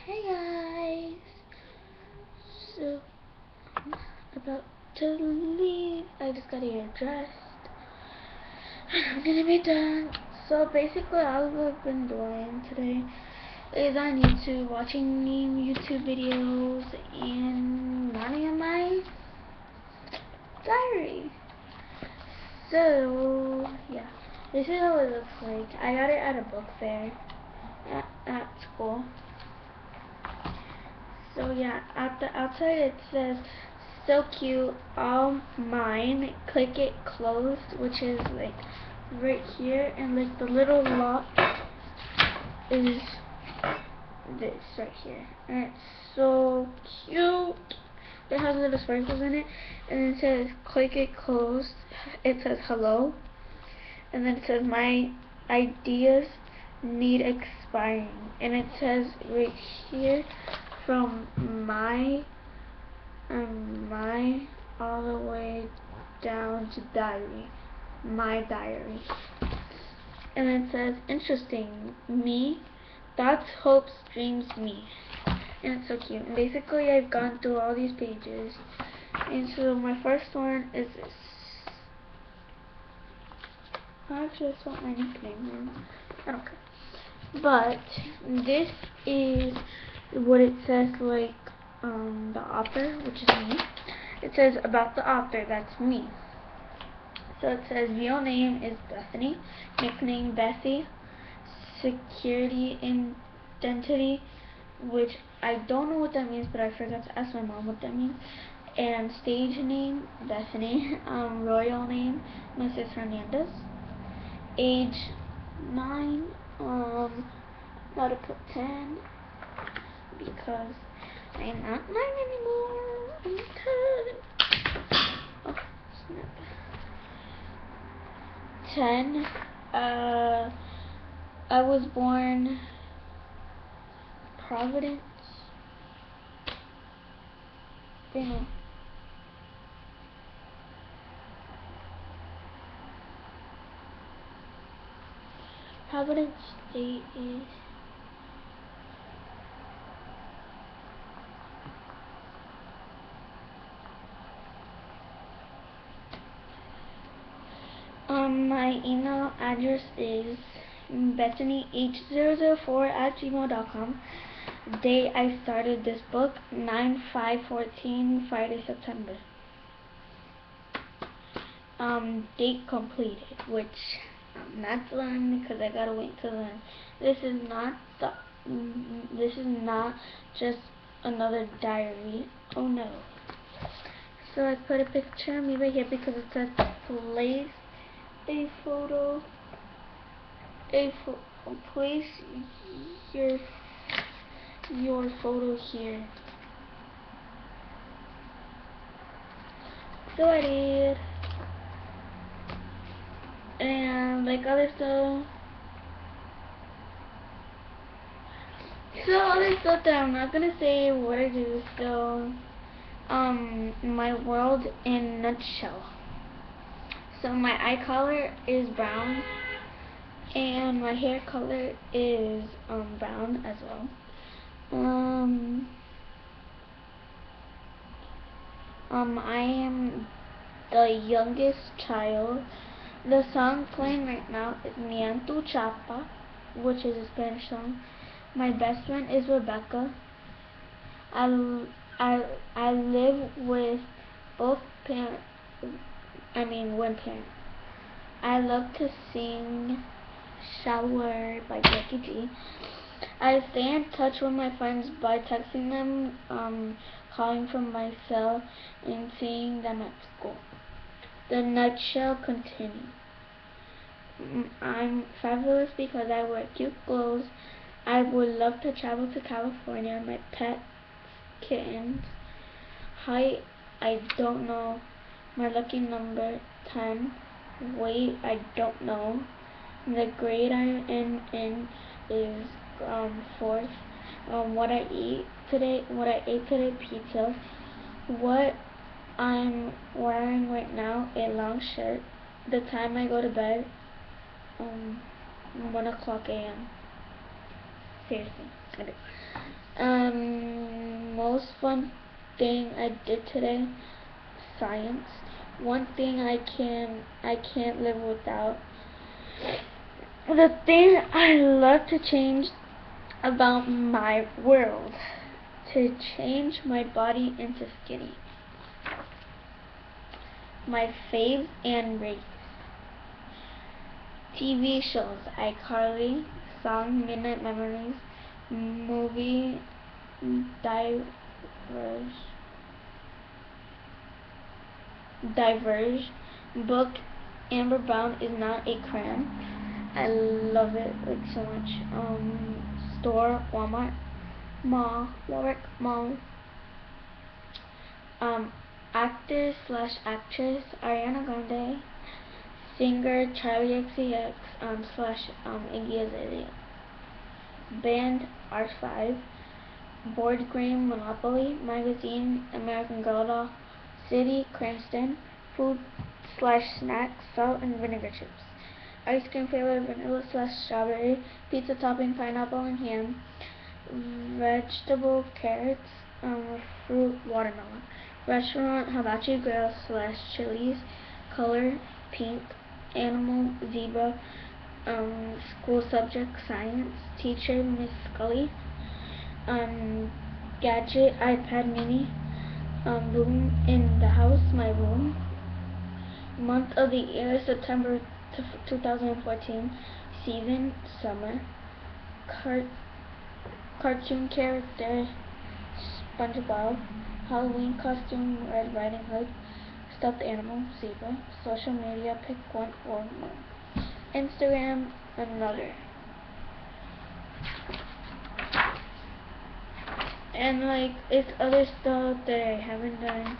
Hey guys, so I'm about to leave. I just got here dressed and I'm gonna be done. So basically all I've been doing today is on YouTube, watching YouTube videos and writing in my diary. So yeah, this is how it looks like. I got it at a book fair at school. So yeah, at the outside it says so cute, all mine, click it closed, which is like right here, and like the little lock is this right here, and it's so cute. It has little sparkles in it, and it says click it closed. It says hello, and then it says my ideas need expiring, and it says right here from my all the way down to diary, my diary, and it says interesting, me, thoughts, hopes, dreams, me, and it's so cute. And basically I've gone through all these pages, and so my first one is this. Actually, that's what my nickname is. I don't care. But this is what it says, like the author, which is me. It says about the author, that's me. So it says real name is Bethany, nickname Bessie, security identity, which I don't know what that means, but I forgot to ask my mom what that means. And stage name Bethany, royal name Mrs. Hernandez, age 9, gotta put 10 because I am not 9 anymore. I'm 10. Oh, snap. 10. I was born Providence. Damn. Providence State is my email address is bethanyh004@gmail.com. Day I started this book, 9/5/14, Friday, September. Date completed, which I'm not done because I gotta wait till then. This is not just another diary. Oh no. So I put a picture of me right here because it says place a photo, place your photo here. So I did, and like other stuff. So other stuff that I'm not gonna say what I do. So my world in a nutshell. So my eye color is brown, and my hair color is brown as well. I am the youngest child. The song playing right now is Mi en tu chapa, which is a Spanish song. My best friend is Rebecca. I live with both parents. I mean, one parent. I love to sing Shower by Becky G. I stay in touch with my friends by texting them, calling from my cell, and seeing them at school. The nutshell continues. I'm fabulous because I wear cute clothes. I would love to travel to California. My pet kittens. Height, I don't know. My lucky number, 10. Weight, I don't know. The grade I'm in is fourth. What I ate today, pizza. What I'm wearing right now, a long shirt. The time I go to bed, 1 o'clock a.m. Seriously, I do. Most fun thing I did today, science. One thing I can't live without. The thing I love to change about my world, to change my body into skinny. My faves and race. TV shows, iCarly, song Midnight Memories, movie Diverge, book Amber Bound is not a crime. I love it like so much. Store Walmart, mall. Actor slash actress Ariana Grande, singer Charlie XCX slash Iggy Azalea. Band R5, board game Monopoly, magazine American Girl doll, city Cranston, food slash snack salt and vinegar chips, ice cream flavor vanilla slash strawberry, pizza topping pineapple and ham, vegetable carrots, fruit watermelon, restaurant Hibachi Grill slash Chili's, color pink, animal zebra, school subject science, teacher Miss Scully, gadget iPad mini, room in the house my room, month of the year September 2014, season summer, cartoon character SpongeBob, Halloween costume Red Riding Hood, stuffed animal zebra, social media pick one or more, Instagram another. And like it's other stuff that I haven't done.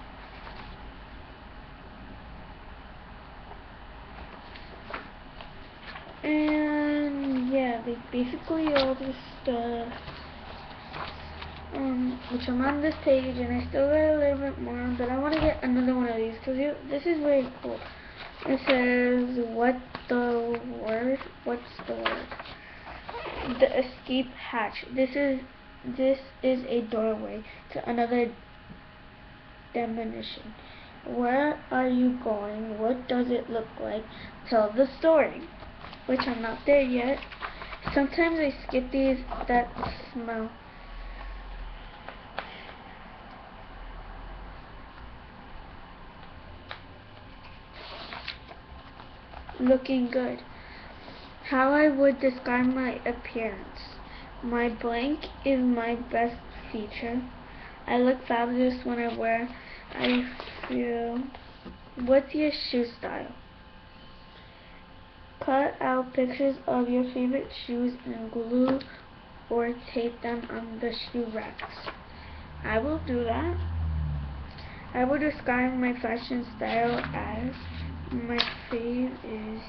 And yeah, like basically all this stuff. Which I'm on this page and I still got a little bit more, but I want to get another one of these because this is very cool. It says, what's the word? The escape hatch. This is a doorway to another dimension. Where are you going? What does it look like? Tell the story. Which I'm not there yet. Sometimes I skip these that smell. Looking good. How I would describe my appearance. My blank is my best feature. I look fabulous when I wear. I feel. What's your shoe style? Cut out pictures of your favorite shoes and glue or tape them on the shoe racks. I will do that. I will describe my fashion style as my fave is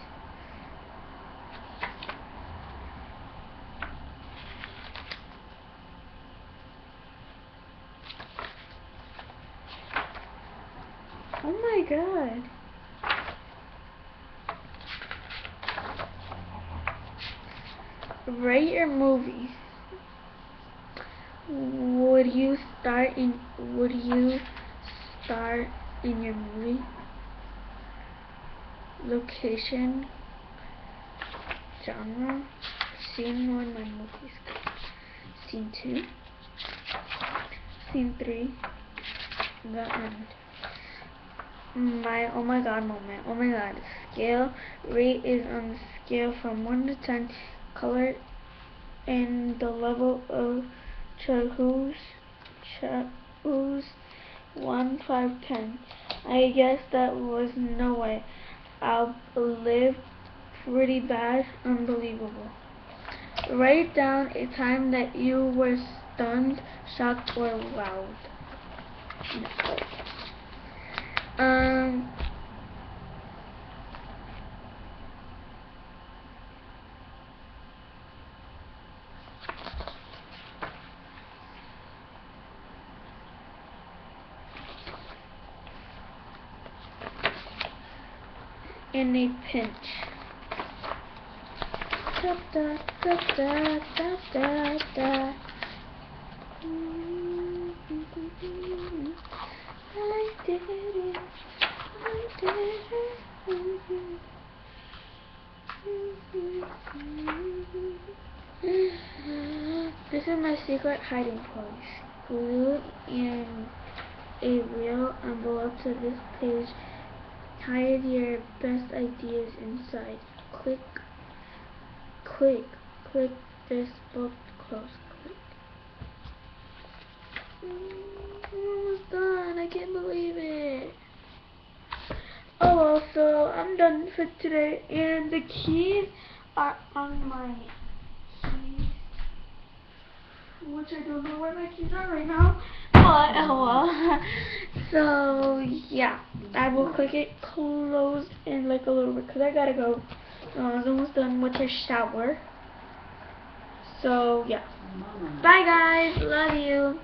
oh my god. Rate your movies. Would you start in your movie? Location, genre, scene 1 my movies. Scene 2, scene 3, the end. My oh my god moment. Oh my god. Scale rate is on scale from 1 to 10. Color and the level of Chahoo's 1, 5, 10. I guess that was no way. I'll live pretty bad. Unbelievable. Write down a time that you were stunned, shocked, or wowed. In a pinch. Da, da, da, da, da, da, da. my secret hiding place. Glue in a real envelope to this page. Hide your best ideas inside. Click, click, click this book close. Click. Almost done. I can't believe it. Oh well, so I'm done for today, and the keys are on my keys, which I don't know where my keys are right now, but oh well. So yeah, I will click it close in like a little bit because I gotta go. I was almost done with her shower. So yeah, bye guys, love you.